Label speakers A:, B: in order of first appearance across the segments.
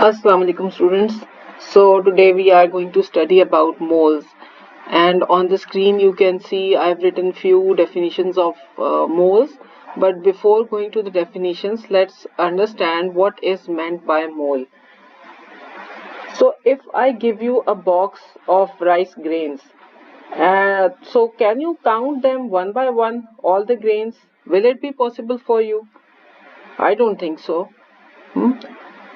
A: Assalamu alaikum students. So today we are going to study about moles, and on the screen you can see I've written few definitions of moles, but before going to the definitions, let's understand what is meant by mole. So if I give you a box of rice grains, so can you count them one by one, all the grains? Will it be possible for you? I don't think so. Hmm?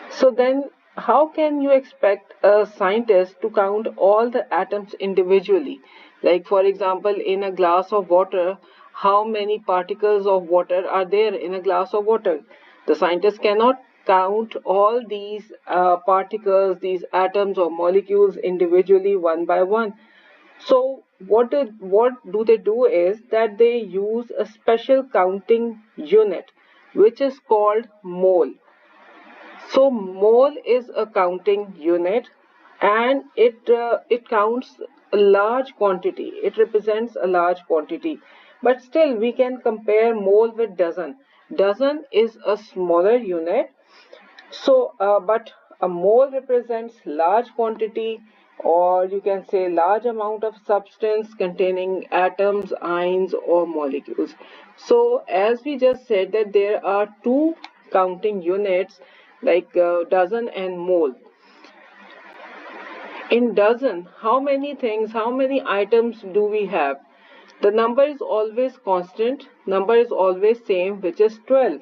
A: So then, how can you expect a scientist to count all the atoms individually? Like, for example, in a glass of water, how many particles of water are there in a glass of water? The scientist cannot count all these particles, these atoms or molecules individually one by one. So what do they do is that they use a special counting unit which is called mole. So mole is a counting unit, and it counts a large quantity. It represents a large quantity. But still we can compare mole with dozen. Dozen is a smaller unit. But a mole represents large quantity, or you can say large amount of substance containing atoms, ions, or molecules. So as we just said that there are two counting units like dozen and mole. In dozen, how many things, how many items do we have? The number is always constant, number is always same, which is 12.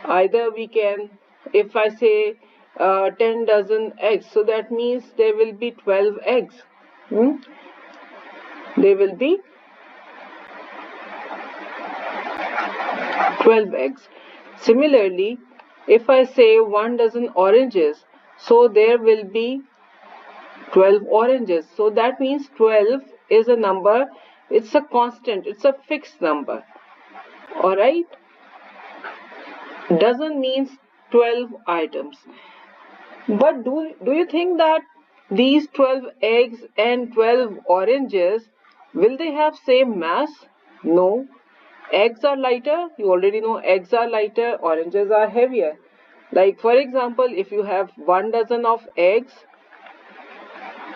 A: Either we can, if I say 10 dozen eggs, so that means there will be 12 eggs. There will be 12 eggs. Similarly, if I say 1 dozen oranges, so there will be 12 oranges. So that means 12 is a number, it's a constant, it's a fixed number. Alright? Dozen means 12 items. But do you think that these 12 eggs and 12 oranges, will they have same mass? No. Eggs are lighter, you already know eggs are lighter, oranges are heavier. Like for example, if you have 1 dozen of eggs,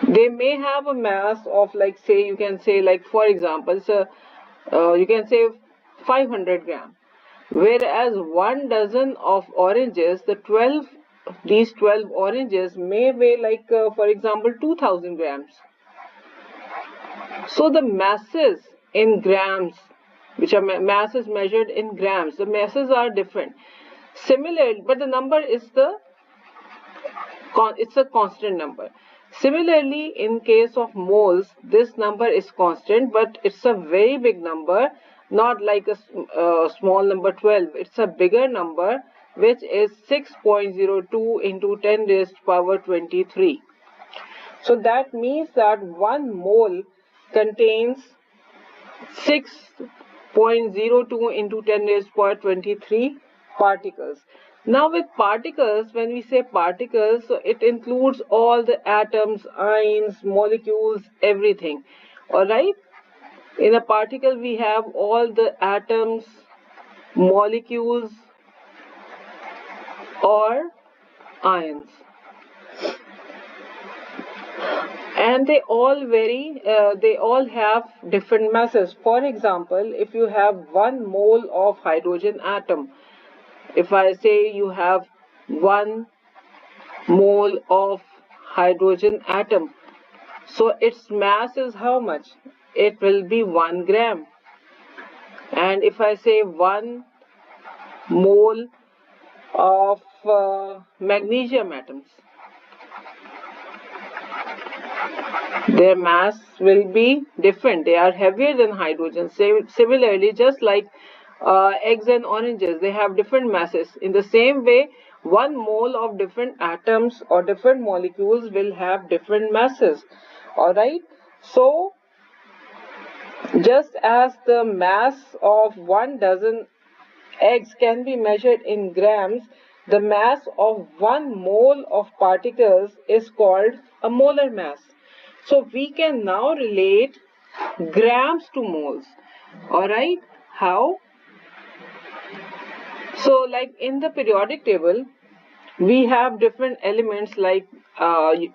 A: they may have a mass of like say you can say like for example, so you can say 500 gram. Whereas 1 dozen of oranges, these 12 oranges may weigh like for example 2000 grams. So the masses in grams, which are masses measured in grams, the masses are different. Similarly, but the number is it's a constant number. Similarly, in case of moles, this number is constant, but it's a very big number, not like a small number 12. It's a bigger number, which is 6.02 into 10 raised to power 23. So that means that 1 mole contains 6.02 into 10 raised to power 23 particles. Now with particles, when we say particles, so it includes all the atoms, ions, molecules, everything. Alright? In a particle we have all the atoms, molecules or ions. And they all vary, they all have different masses. For example, if you have 1 mole of hydrogen atom, if I say you have 1 mole of hydrogen atom, so its mass is how much? It will be 1 gram. And if I say 1 mole of magnesium atoms, their mass will be different. They are heavier than hydrogen. Similarly, just like eggs and oranges, they have different masses. In the same way, 1 mole of different atoms or different molecules will have different masses. Alright? So, just as the mass of 1 dozen eggs can be measured in grams, the mass of 1 mole of particles is called a molar mass. So we can now relate grams to moles. Alright? How? So like in the periodic table, We have different elements like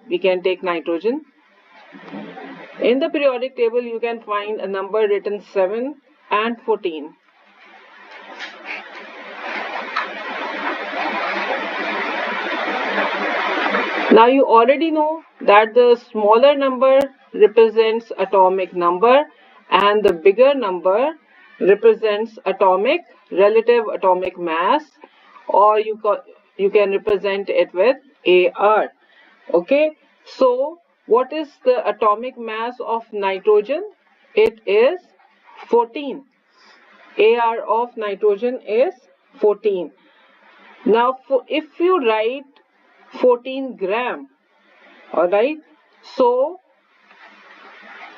A: we can take nitrogen. In the periodic table, you can find a number written 7 and 14. Now you already know that the smaller number represents atomic number and the bigger number represents relative atomic mass, or you can represent it with AR. Okay, so what is the atomic mass of nitrogen? It is 14. AR of nitrogen is 14. Now, if you write 14 gram, alright, so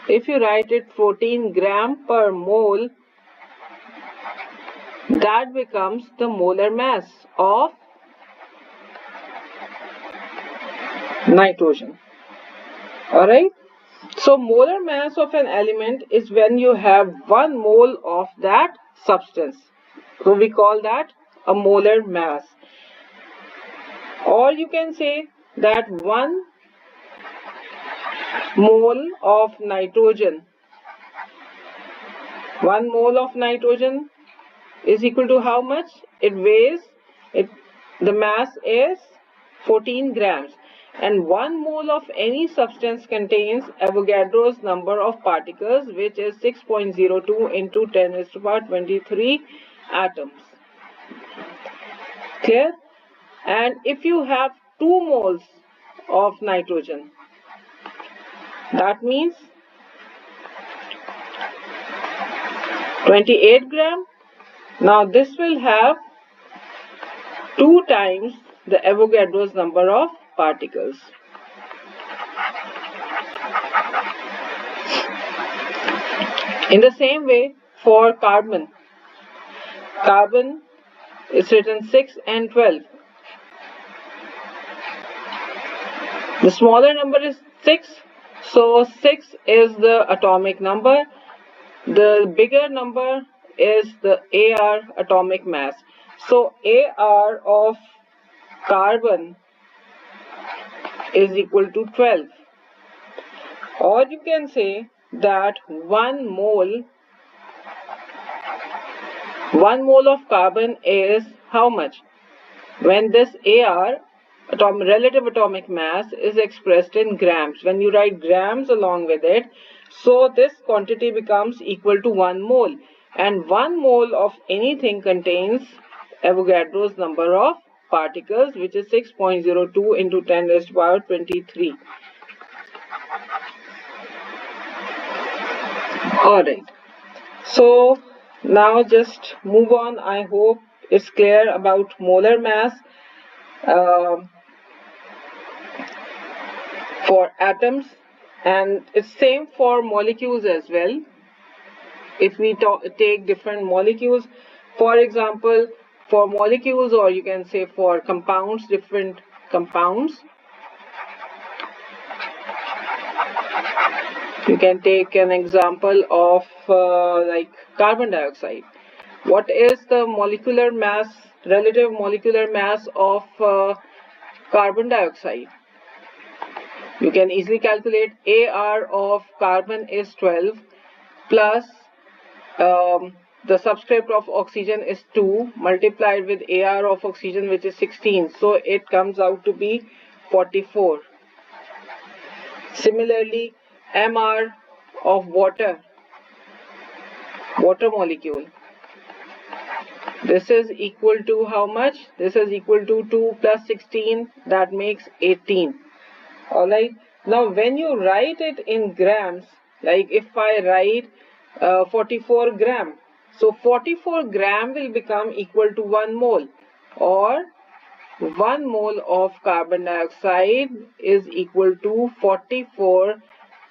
A: if you write it 14 gram per mole, that becomes the molar mass of nitrogen. Alright, so molar mass of an element is when you have 1 mole of that substance. So we call that a molar mass. Or you can say that 1 mole of nitrogen, 1 mole of nitrogen is equal to how much? It weighs, the mass is 14 grams, and 1 mole of any substance contains Avogadro's number of particles, which is 6.02 into 10 raised to power 23 atoms. Clear? And if you have 2 moles of nitrogen, that means 28 gram. Now this will have 2 times the Avogadro's number of particles. In the same way, for carbon is written 6 and 12. The smaller number is 6, so 6 is the atomic number. The bigger number is the AR atomic mass. So AR of carbon is equal to 12. Or you can say that 1 mole of carbon is how much? When this AR, relative atomic mass, is expressed in grams, when you write grams along with it, so this quantity becomes equal to 1 mole. And 1 mole of anything contains Avogadro's number of particles, which is 6.02 into 10 raised to power 23. Alright, so now just move on. I hope it's clear about molar mass for atoms, and it's same for molecules as well. If we take different molecules, for example, for molecules, or you can say for compounds, different compounds, you can take an example of like carbon dioxide. What is the molecular mass, relative molecular mass of carbon dioxide? You can easily calculate. AR of carbon is 12 plus the subscript of oxygen is 2 multiplied with AR of oxygen, which is 16. So it comes out to be 44. Similarly, MR of water molecule, this is equal to how much? This is equal to 2 plus 16, that makes 18. Alright, now when you write it in grams, like if I write 44 gram, so 44 gram will become equal to 1 mole, or 1 mole of carbon dioxide is equal to 44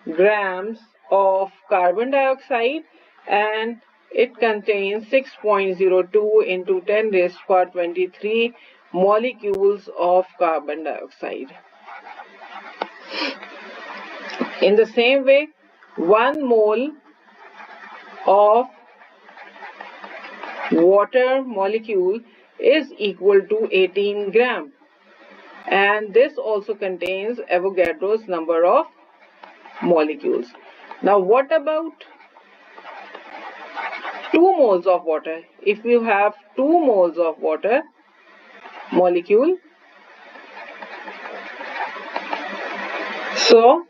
A: grams of carbon dioxide, and it contains 6.02 into 10 raised to power 23 molecules of carbon dioxide. In the same way, 1 mole of water molecule is equal to 18 gram. and this also contains Avogadro's number of molecules. Now what about 2 moles of water? If you have 2 moles of water molecule, so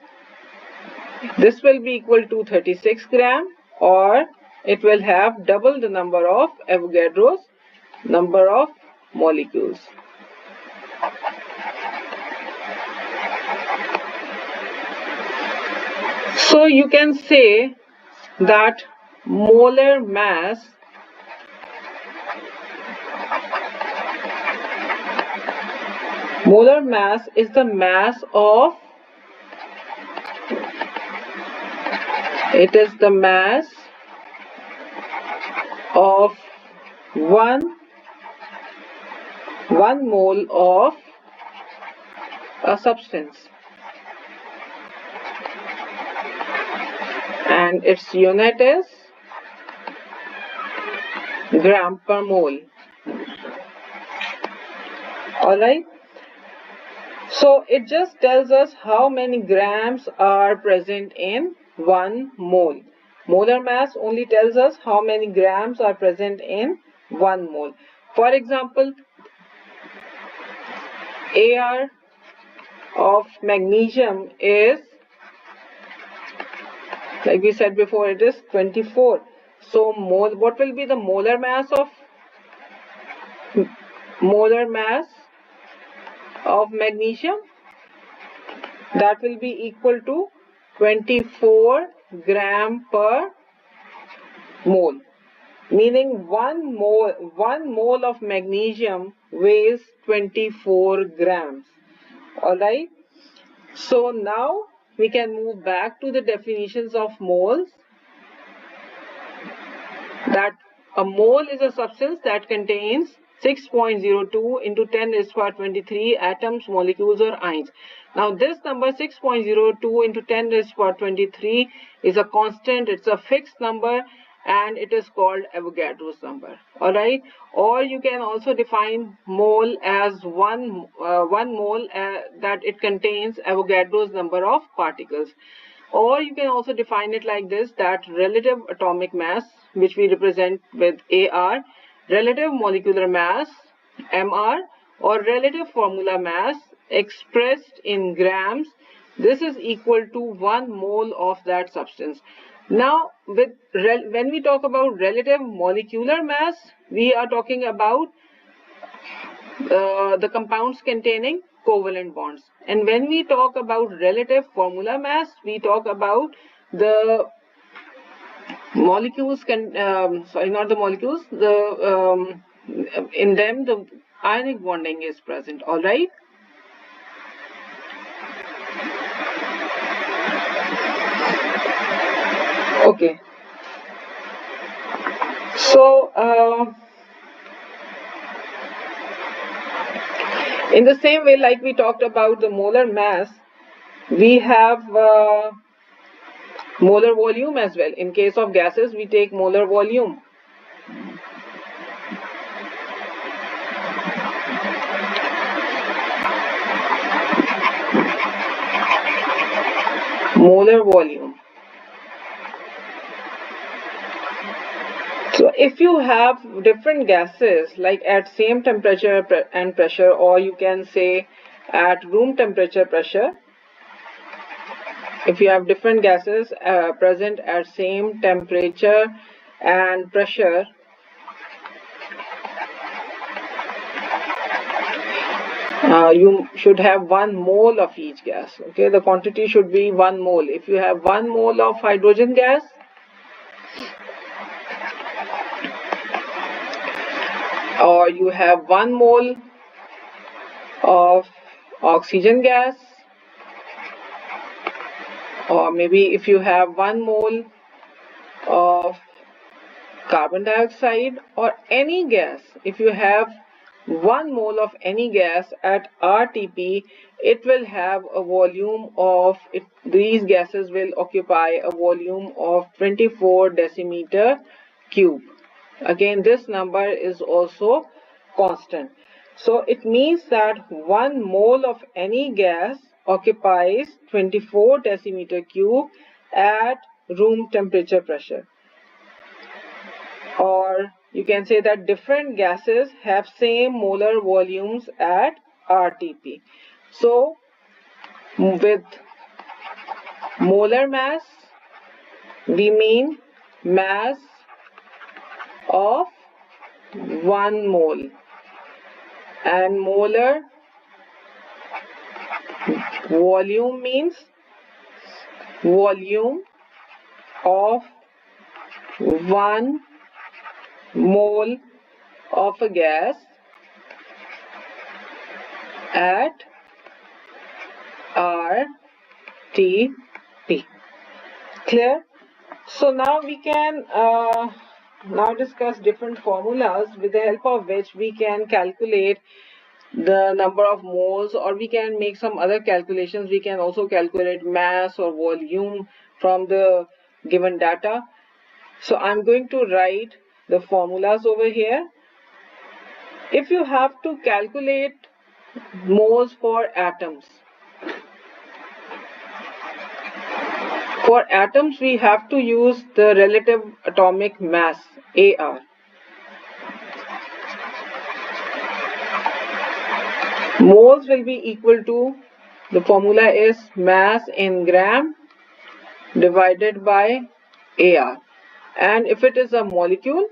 A: this will be equal to 36 gram, or it will have double the number of Avogadro's number of molecules. So you can say that molar mass is the mass of, it is the mass of one mole of a substance, and its unit is gram per mole. Alright, so it just tells us how many grams are present in 1 mole. Molar mass only tells us how many grams are present in 1 mole. For example, AR of magnesium is, like we said before, it is 24. So what will be the molar mass of magnesium? That will be equal to 24 gram per mole, meaning 1 mole of magnesium weighs 24 grams. Alright, so now we can move back to the definitions of moles. That a mole is a substance that contains 6.02 into 10 raised to power 23 atoms, molecules or ions. Now this number 6.02 into 10 raised to power 23 is a constant, it's a fixed number, and it is called Avogadro's number. Alright, or you can also define mole as one mole that it contains Avogadro's number of particles. Or you can also define it like this, that relative atomic mass, which we represent with AR, relative molecular mass, MR, or relative formula mass expressed in grams, this is equal to 1 mole of that substance. Now, when we talk about relative molecular mass, we are talking about the compounds containing covalent bonds. And when we talk about relative formula mass, we talk about the molecules, in them the ionic bonding is present. Alright. Okay. So, in the same way, like we talked about the molar mass, we have molar volume as well. In case of gases, we take molar volume. Molar volume. So if you have different gases, like at same temperature and pressure, or you can say at room temperature pressure, if you have different gases present at same temperature and pressure, you should have 1 mole of each gas. Okay, the quantity should be 1 mole. If you have 1 mole of hydrogen gas, or you have 1 mole of oxygen gas, or maybe if you have 1 mole of carbon dioxide or any gas, if you have 1 mole of any gas at RTP, it will have a volume of, these gases will occupy a volume of 24 decimeter cube. Again, this number is also constant. So it means that 1 mole of any gas occupies 24 decimeter cube at room temperature pressure. Or you can say that different gases have same molar volumes at RTP. So with molar mass, we mean mass of 1 mole, and molar volume means volume of 1 mole of a gas at RTP. Clear? So now we can now discuss different formulas with the help of which we can calculate the number of moles, or we can make some other calculations. We can also calculate mass or volume from the given data. So I'm going to write the formulas over here. If you have to calculate moles for atoms, we have to use the relative atomic mass, AR. Moles will be equal to, the formula is mass in gram divided by AR. And if it is a molecule,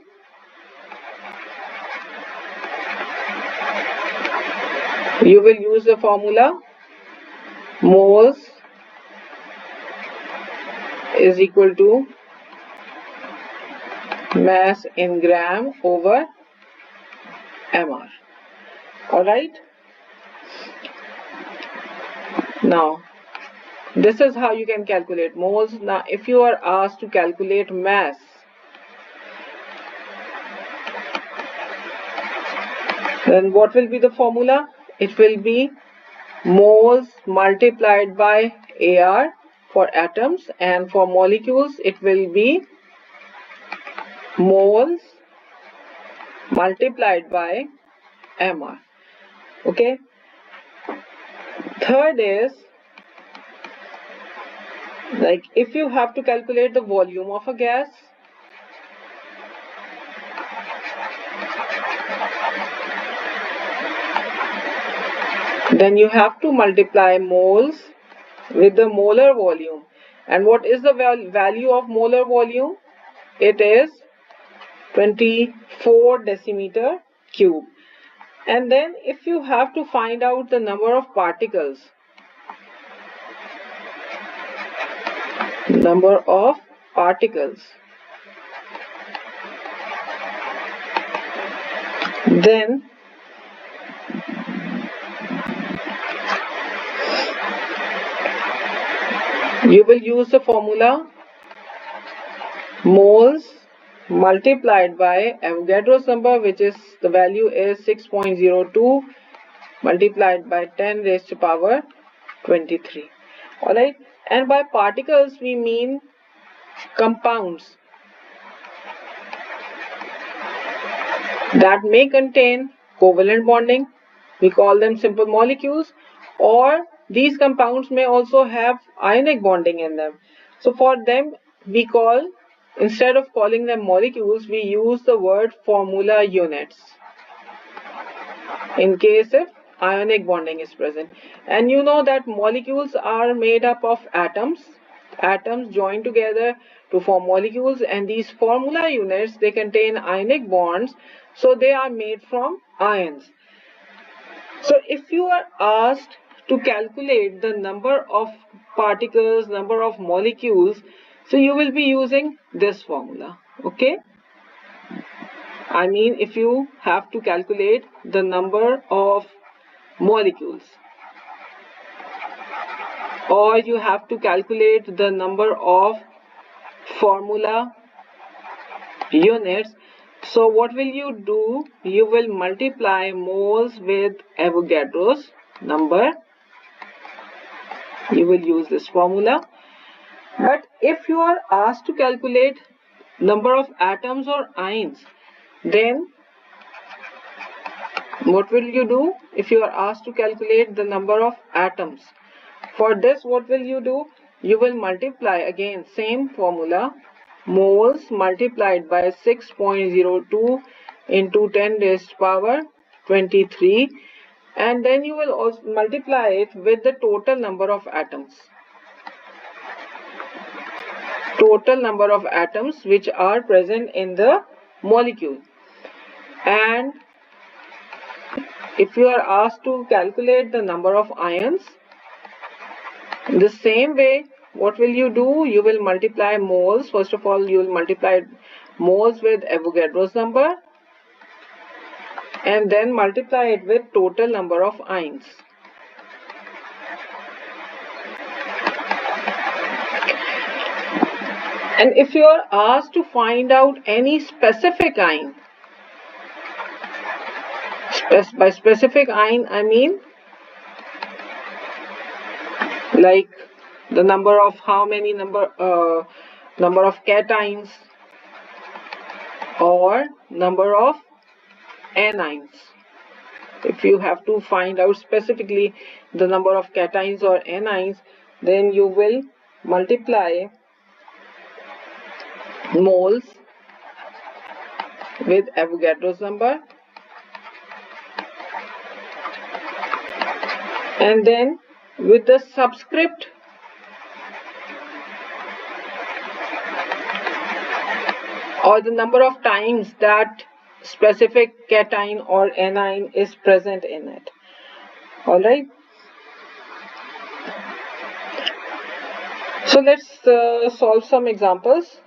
A: you will use the formula moles is equal to mass in gram over mR. Alright? Now, this is how you can calculate moles. Now, if you are asked to calculate mass, then what will be the formula? It will be moles multiplied by AR for atoms, and for molecules it will be moles multiplied by mR. Okay. Third is, like, if you have to calculate the volume of a gas, then you have to multiply moles with the molar volume. And what is the value of molar volume? It is 24 decimeter cube. And then if you have to find out the number of particles, then you will use the formula moles multiplied by Avogadro's number, which is, the value is 6.02 multiplied by 10 raised to power 23. Alright, and by particles we mean compounds that may contain covalent bonding. We call them simple molecules, or these compounds may also have ionic bonding in them. So for them we call, instead of calling them molecules, we use the word formula units in case if ionic bonding is present. And you know that molecules are made up of atoms. Atoms join together to form molecules, and these formula units, they contain ionic bonds, so they are made from ions. So if you are asked to calculate the number of particles, number of molecules, so you will be using this formula. Okay? I mean, if you have to calculate the number of molecules, or you have to calculate the number of formula units, so what will you do? You will multiply moles with Avogadro's number. You will use this formula. But if you are asked to calculate number of atoms or ions, then What will you do if you are asked to calculate the number of atoms? For this, what will you do? You will multiply again, same formula, moles multiplied by 6.02 into 10 raised power 23, and then you will also multiply it with the total number of atoms. Total number of atoms which are present in the molecule. And if you are asked to calculate the number of ions, in the same way, what will you do? You will multiply moles. First of all, you will multiply moles with Avogadro's number and then multiply it with total number of ions. And if you are asked to find out any specific ion, by specific ion I mean like the number of number of cations or number of anions. If you have to find out specifically the number of cations or anions, then you will multiply moles with Avogadro's number and then with the subscript or the number of times that specific cation or anion is present in it. Alright. So let's solve some examples.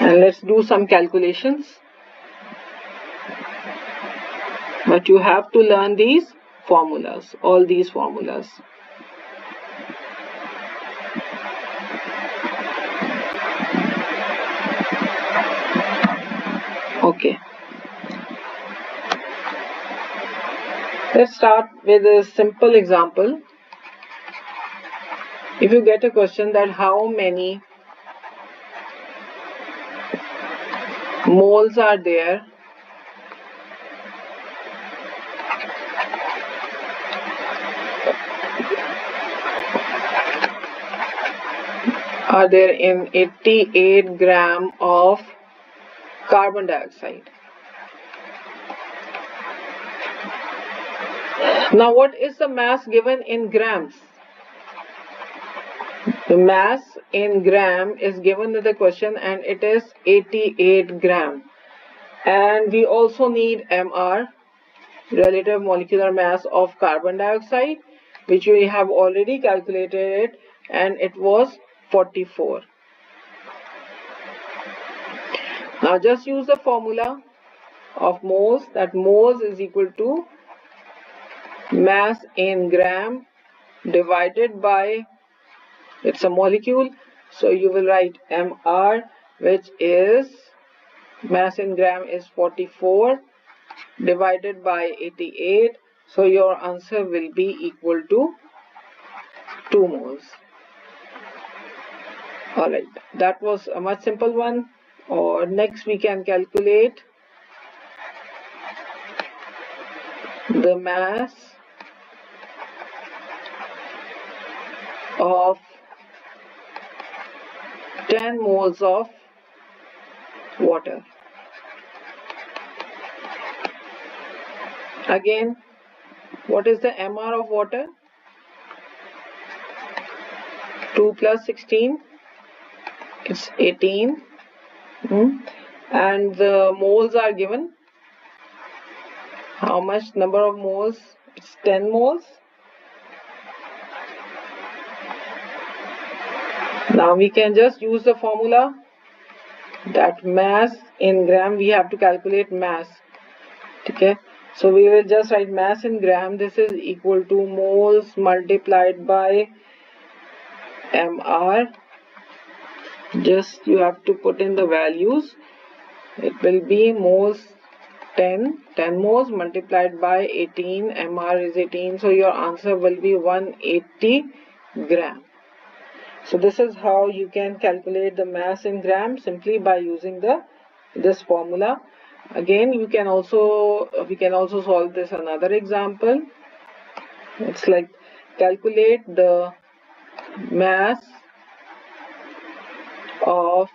A: And let's do some calculations. But you have to learn these formulas, all these formulas. Okay. Let's start with a simple example. If you get a question that how many moles are there in 88 gram of carbon dioxide. Now what is the mass given in grams? The mass in gram is given in the question and it is 88 gram. And we also need MR, relative molecular mass of carbon dioxide, which we have already calculated it, and it was 44. Now just use the formula of moles, that moles is equal to mass in gram divided by, it's a molecule, so you will write MR, which is mass in gram is 44 divided by 88, so your answer will be equal to 2 moles. Alright, that was a much simple one. Or next we can calculate the mass of 10 moles of water. Again, what is the MR of water? 2 plus 16, it's 18. And the moles are given. How much number of moles? It's 10 moles. Now we can just use the formula that mass in gram, we have to calculate mass. Okay, so we will just write mass in gram. This is equal to moles multiplied by MR. Just you have to put in the values. It will be moles 10 moles multiplied by 18, MR is 18, so your answer will be 180 gram. So this is how you can calculate the mass in gram, simply by using the this formula. Again, we can also solve this another example. It's like calculate the mass of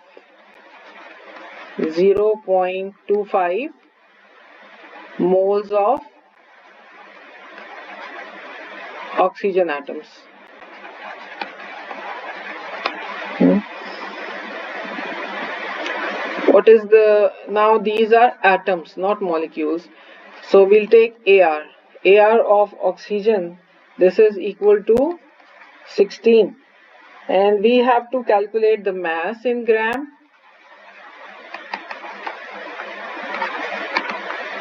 A: 0.25 moles of oxygen atoms. What is the, now these are atoms, not molecules. So we'll take AR. AR of oxygen, this is equal to 16. And we have to calculate the mass in gram.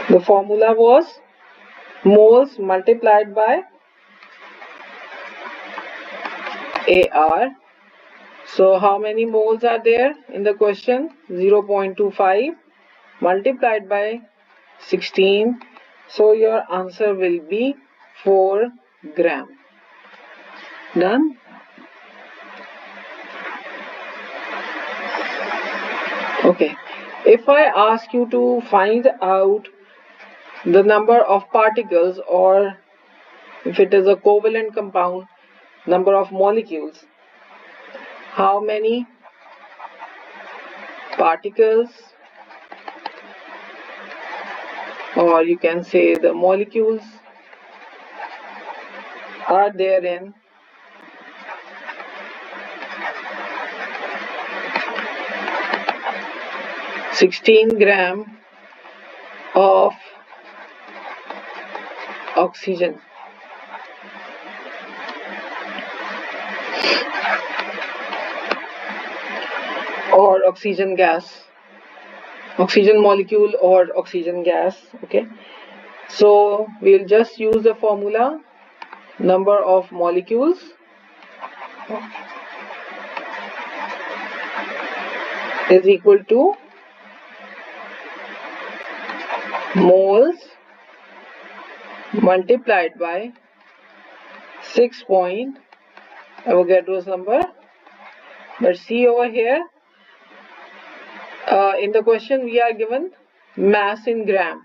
A: The formula was moles multiplied by AR. So how many moles are there in the question? 0.25 multiplied by 16. So your answer will be 4 gram. Done? Okay. If I ask you to find out the number of particles, or if it is a covalent compound, number of molecules, how many particles, or you can say the molecules, are there in 16 gram of oxygen? Or oxygen gas, oxygen molecule or oxygen gas. Okay, so we'll just use the formula. Number of molecules is equal to moles multiplied by 6 point Avogadro's number. But see over here, in the question we are given mass in gram.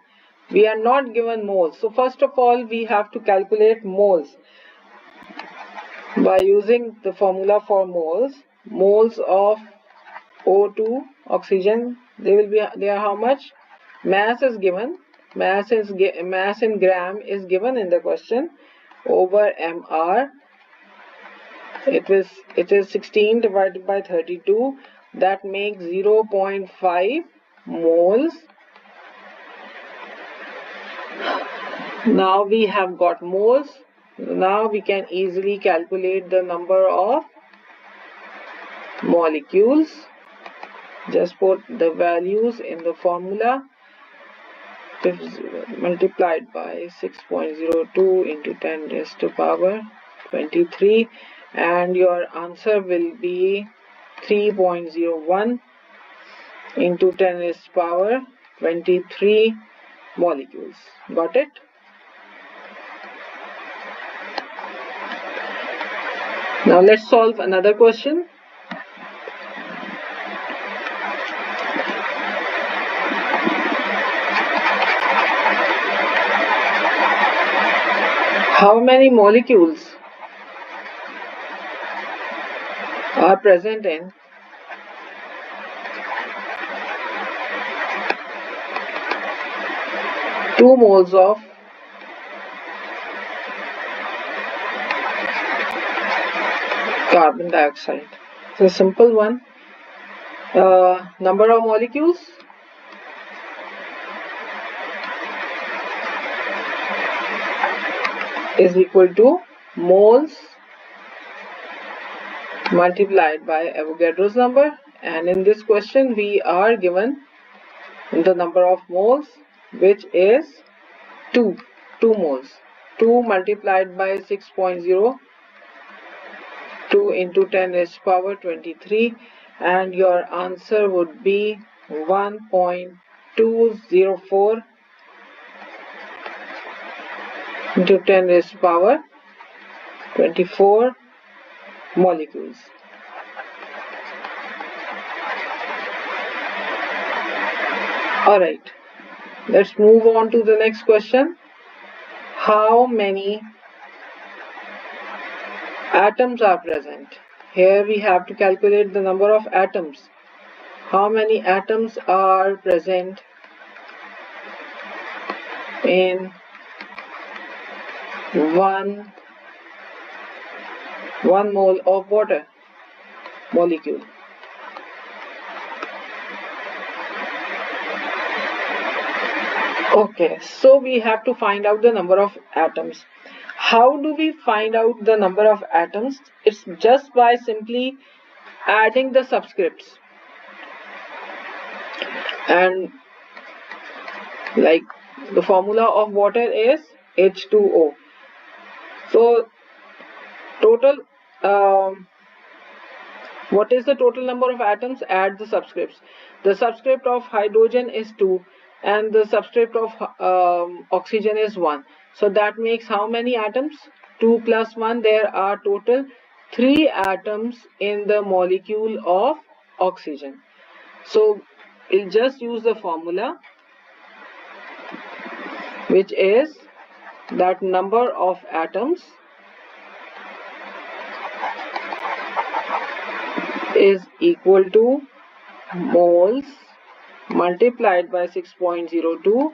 A: We are not given moles. So first of all, we have to calculate moles by using the formula for moles. Moles of O2 oxygen, they are how much? Mass is given. Mass in gram is given in the question over mr. It is 16 divided by 32. That makes 0.5 moles. Now we have got moles. Now we can easily calculate the number of molecules. Just put the values in the formula. Multiplied by 6.02 into 10 raised to power 23, and your answer will be 3.01 into 10 raised to power 23 molecules. Got it? Now let's solve another question. How many molecules are present in 2 moles of carbon dioxide? It's a simple one. Number of molecules is equal to moles multiplied by Avogadro's number, and in this question we are given the number of moles, which is 2 moles. 2 multiplied by 6.02 into 10 raised to power 23, and your answer would be 1.204 into 10 raised to power 24 molecules. Alright, let's move on to the next question. How many atoms are present? Here we have to calculate the number of atoms. How many atoms are present in one mole of water molecule? Okay, so we have to find out the number of atoms. How do we find out the number of atoms? It's just by simply adding the subscripts. And like the formula of water is H2O. So total, what is the total number of atoms? Add the subscripts. The subscript of hydrogen is 2 and the subscript of oxygen is 1. So that makes how many atoms? 2 plus 1. There are total 3 atoms in the molecule of oxygen. So we'll just use the formula, which is that number of atoms is equal to moles multiplied by 6.02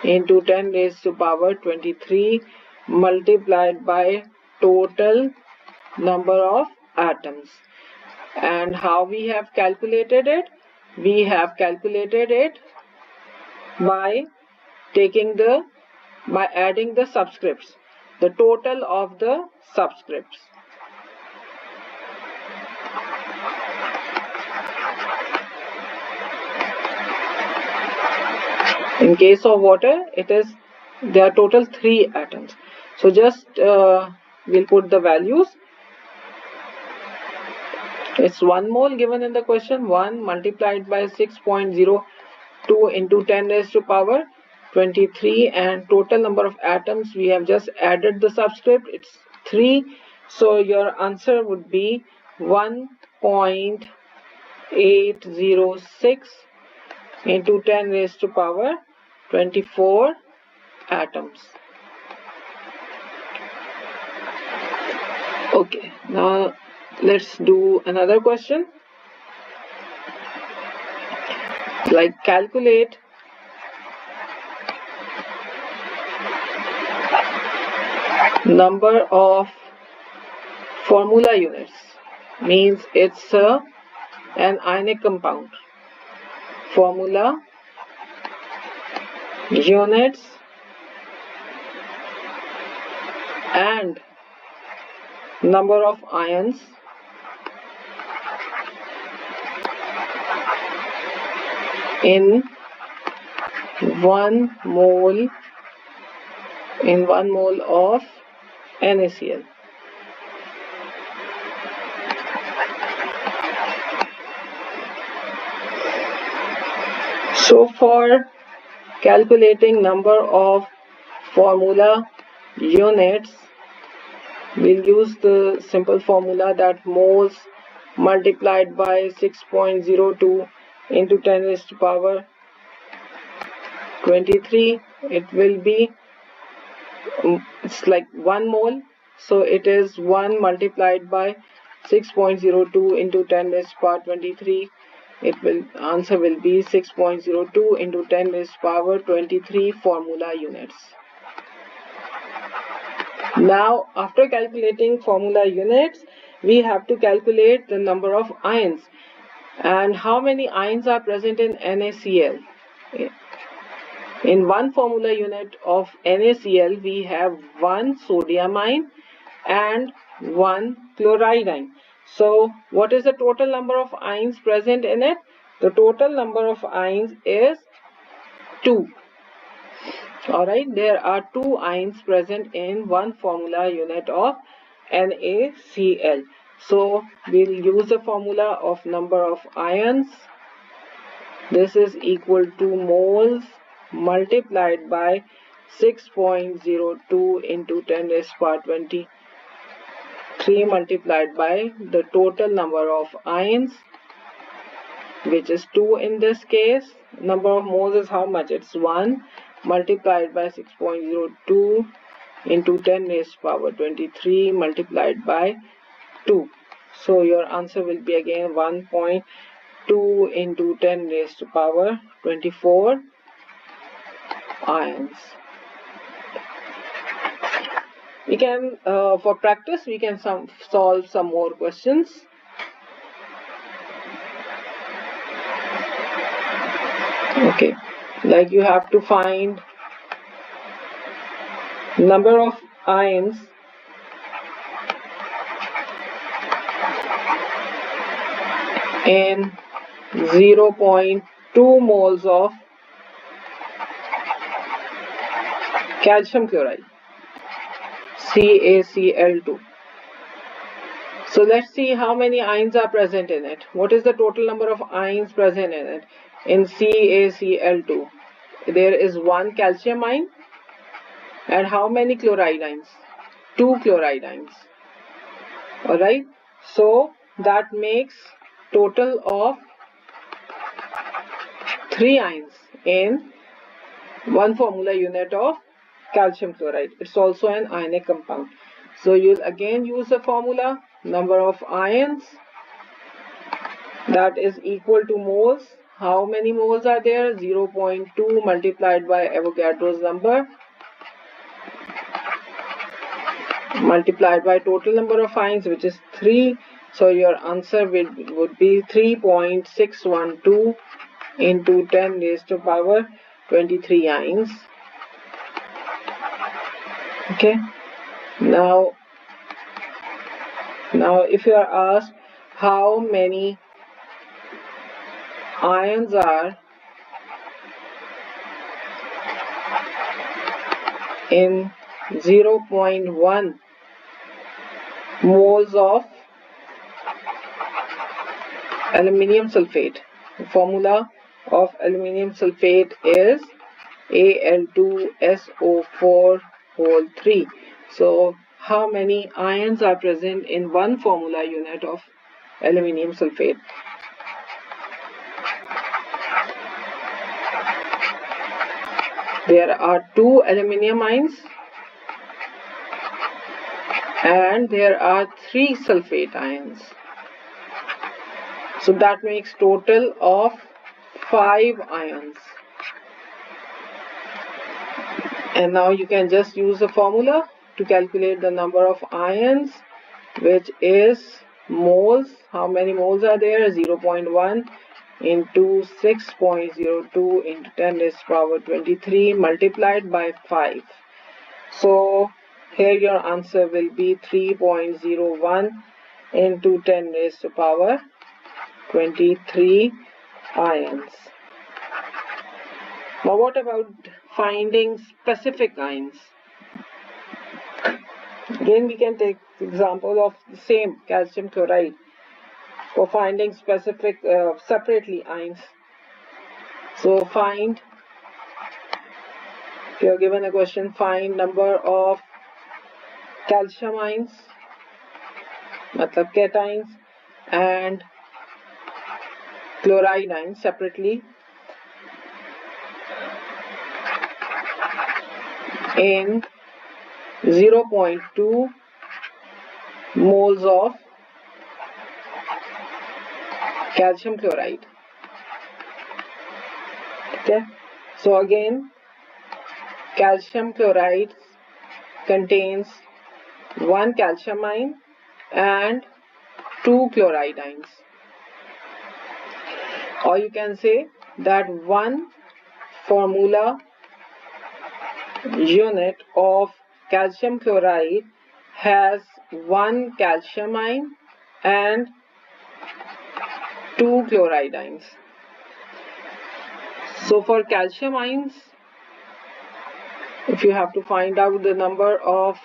A: into 10 raised to power 23 multiplied by total number of atoms. And how we have calculated it? We have calculated it by adding the subscripts, the total of the subscripts. In case of water, there are total 3 atoms. So just we'll put the values. It's 1 mole given in the question. 1 multiplied by 6.02 into 10 raised to power 23, and total number of atoms, we have just added the subscript. It's 3. So your answer would be 1.806 into 10 raised to power 24 atoms. Okay, now let's do another question. Like calculate number of formula units. Means it's an ionic compound. Formula units and number of ions in 1 mole of NaCl. So for calculating number of formula units, we'll use the simple formula that moles multiplied by 6.02 into 10 raised to power 23. It will be, it's like 1 mole. So it is 1 multiplied by 6.02 into 10 raised to power 23. Answer will be 6.02 into 10 raised to power 23 formula units. Now after calculating formula units, we have to calculate the number of ions and how many ions are present in NaCl. In 1 formula unit of NaCl, we have 1 sodium ion and 1 chloride ion. So what is the total number of ions present in it? The total number of ions is 2. Alright, there are 2 ions present in 1 formula unit of NaCl. So we'll use the formula of number of ions. This is equal to moles multiplied by 6.02 into 10 raised to power 23 multiplied by the total number of ions which is 2 in this case. Number of moles is how much? It's 1 multiplied by 6.02 into 10 raised to power 23 multiplied by 2. So your answer will be again 1.2 into 10 raised to power 24 ions. We can, for practice, we can solve some more questions. Okay, like you have to find number of ions in 0.2 moles of calcium chloride, CaCl2. So let's see how many ions are present in it. What is the total number of ions present in it? In CaCl2, there is 1 calcium ion and how many chloride ions? 2 chloride ions. Alright, so that makes total of 3 ions in 1 formula unit of calcium chloride. It's also an ionic compound. So you'll again use the formula, number of ions, that is equal to moles. How many moles are there? 0.2 multiplied by Avogadro's number multiplied by total number of ions, which is 3. So your answer would be 3.612 into 10 raised to power 23 ions. Okay, now if you are asked how many ions are in 0.1 moles of aluminium sulfate. The formula of aluminium sulfate is Al2SO4 whole 3. So how many ions are present in 1 formula unit of aluminium sulfate? There are 2 aluminium ions and there are 3 sulfate ions. So that makes total of 5 ions. And now you can just use the formula to calculate the number of ions, which is moles. How many moles are there? 0.1 into 6.02 into 10 raised to power 23 multiplied by 5. So here your answer will be 3.01 into 10 raised to power 23 ions. Now what about finding specific ions? Again we can take example of the same calcium chloride for finding specific separately ions. So find, if you are given a question, find number of calcium ions, matlab cations, and chloride ions separately in 0.2 moles of calcium chloride. Okay, so again calcium chloride contains 1 calcium ion and 2 chloride ions, or you can say that 1 formula unit of calcium chloride has 1 calcium ion and 2 chloride ions. So for calcium ions, if you have to find out the number of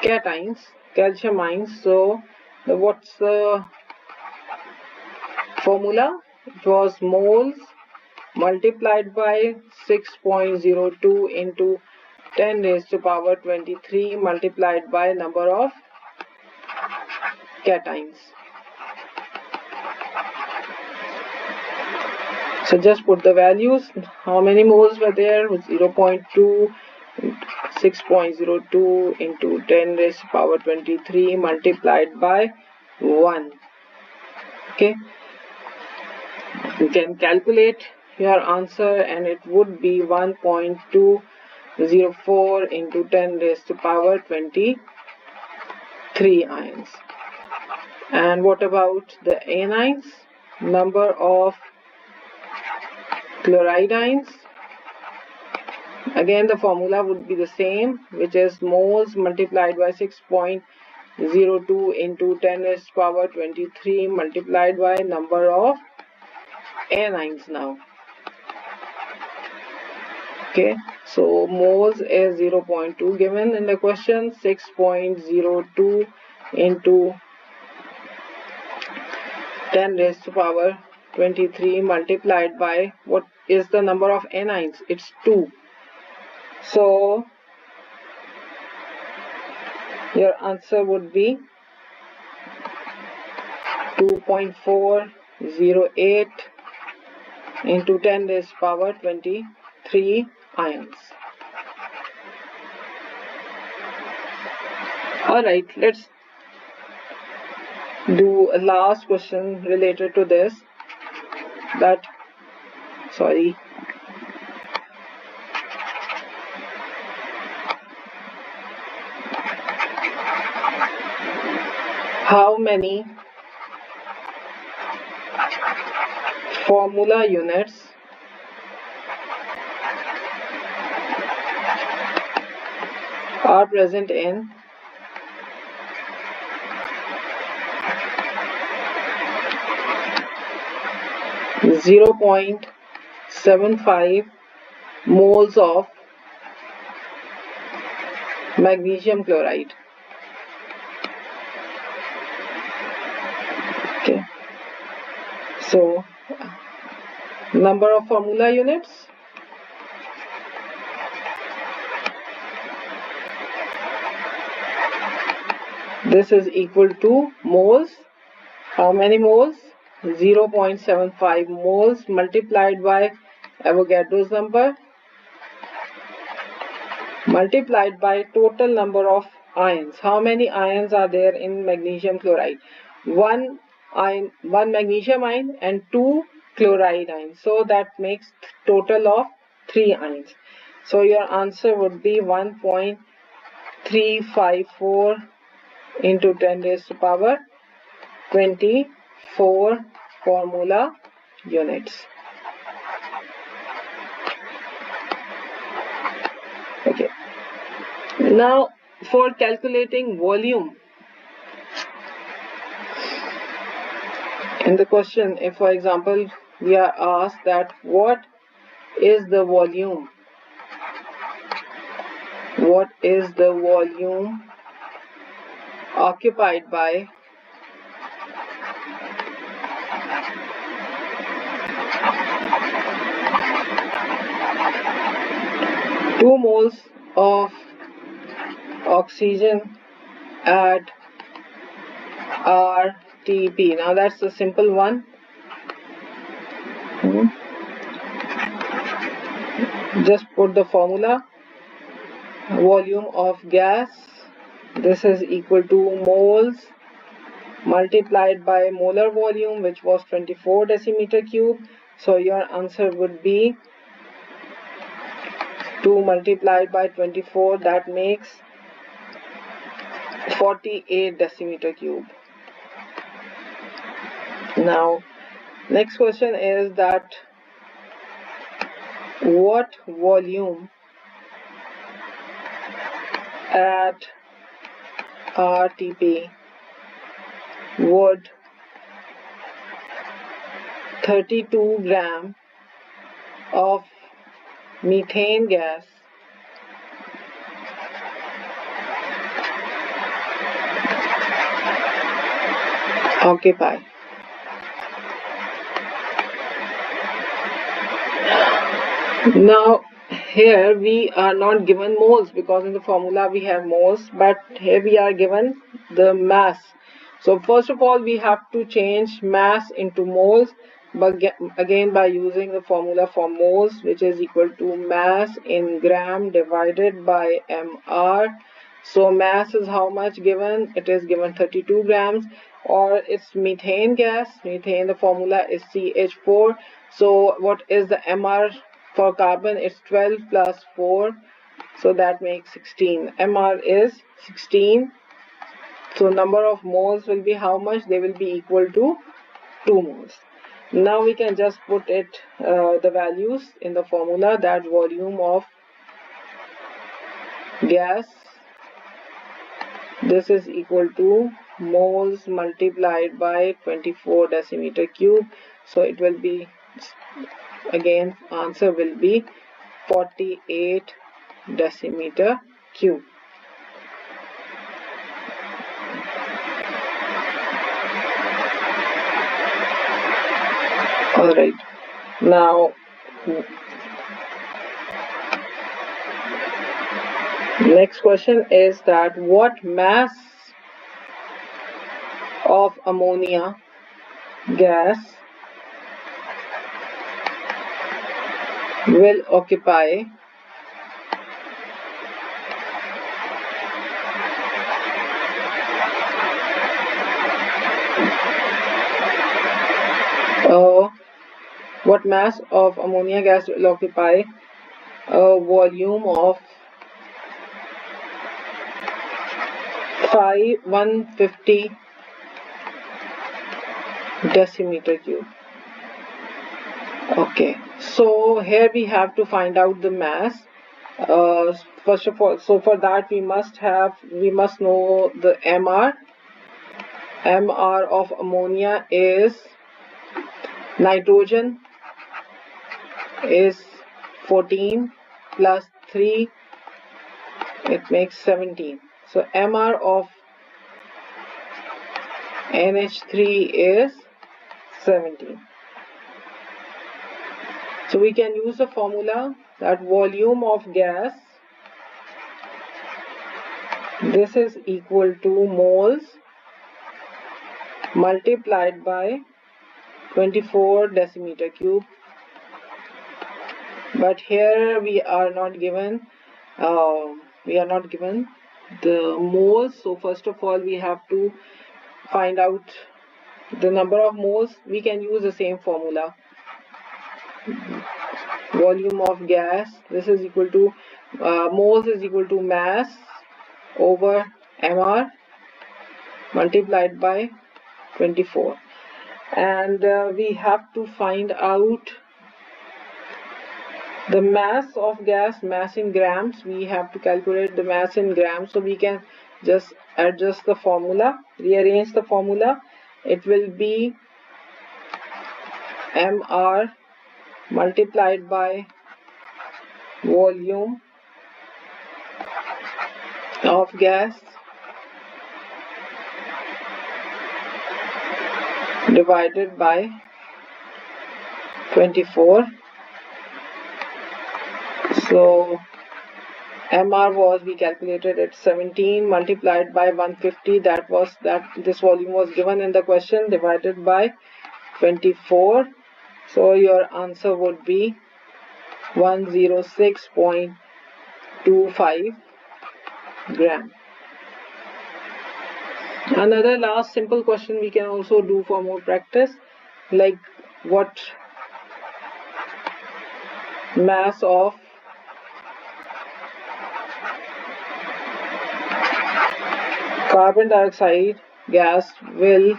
A: cations, calcium ions, so what's the formula? It was moles multiplied by 6.02 into 10 raised to power 23 multiplied by number of cations. So just put the values. How many moles were there? 0.2, 6.02 into 10 raised to power 23 multiplied by 1. Okay, you can calculate your answer and it would be 1.204 into 10 raised to power 23 ions. And what about the anions? Number of chloride ions. Again, the formula would be the same, which is moles multiplied by 6.02 into 10 raised to power 23 multiplied by number of anions now. Okay, so moles is 0.2 given in the question. 6.02 into 10 raised to power 23 multiplied by what is the number of anions? It's 2. So your answer would be 2.408 into 10 raised to power 23 ions. Alright, let's do a last question related to this. How many formula units are present in 0.75 moles of magnesium chloride? Okay, so number of formula units. This is equal to moles. How many moles? 0.75 moles multiplied by Avogadro's number multiplied by total number of ions. How many ions are there in magnesium chloride? One magnesium ion and 2 chloride ions. So that makes total of 3 ions. So your answer would be 1.354 into 10 raised to power 24 formula units. Okay. Now for calculating volume. In the question, if for example we are asked that what is the volume? What is the volume occupied by two moles of oxygen at RTP? Now that's a simple one. Just put the formula. Volume of gas, this is equal to moles multiplied by molar volume, which was 24 decimeter cube. So your answer would be 2 multiplied by 24, that makes 48 decimeter cube. Now next question is that what volume at RTP would 32 gram of methane gas occupy? Now here we are not given moles because in the formula we have moles, but here we are given the mass. So first of all we have to change mass into moles. but again by using the formula for moles, which is equal to mass in gram divided by mr. So mass is how much given? It is given 32 grams, or it's methane gas. Methane, the formula is CH4. So what is the mr for carbon? It's 12 plus 4, so that makes 16. mr is 16. So number of moles will be how much? They will be equal to 2 moles. Now we can just put it the values in the formula, that volume of gas, this is equal to moles multiplied by 24 decimeter cube. So it will be, again answer will be 48 decimeter cube. Alright, now next question is that what mass of ammonia gas will occupy what mass of ammonia gas will occupy a volume of 150 decimeter cube. Okay, so here we have to find out the mass. First of all, so for that we must know the mr. mr of ammonia is, nitrogen is 14 plus 3, it makes 17. So mr of NH3 is 17. So we can use the formula that volume of gas, this is equal to moles multiplied by 24 decimeter cube. But here we are not given the moles. So first of all we have to find out the number of moles. We can use the same formula, volume of gas, this is equal to moles is equal to mass over mr multiplied by 24, and we have to find out the mass of gas, mass in grams. We have to calculate the mass in grams, so we can just adjust the formula, rearrange the formula. It will be mr multiplied by volume of gas divided by 24. So mr was, we calculated it 17 multiplied by 150, this volume was given in the question, divided by 24. So your answer would be 106.25 gram. Another last simple question we can also do for more practice, like what mass of carbon dioxide gas will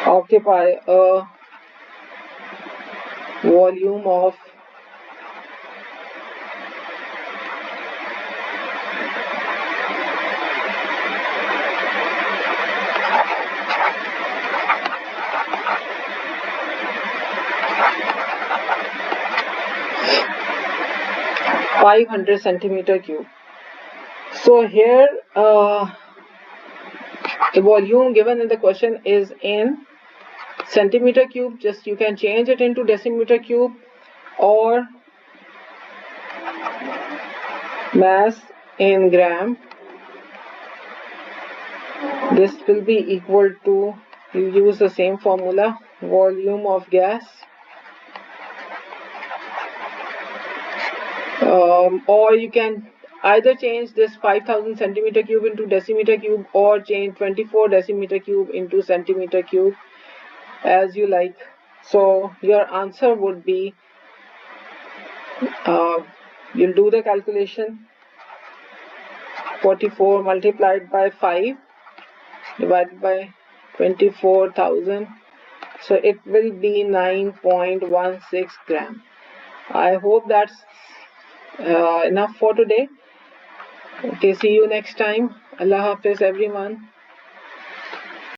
A: occupy a volume of 500 centimeter cube. So here the volume given in the question is in centimeter cube. Just you can change it into decimeter cube, or mass in gram This will be equal to, you use the same formula, volume of gas, or you can either change this 5000 centimeter cube into decimeter cube, or change 24 decimeter cube into centimeter cube, as you like. So your answer would be, you'll do the calculation, 44 multiplied by 5 divided by 24,000, so it will be 9.16 gram. I hope that's enough for today. Okay, see you next time. Allah Hafiz everyone.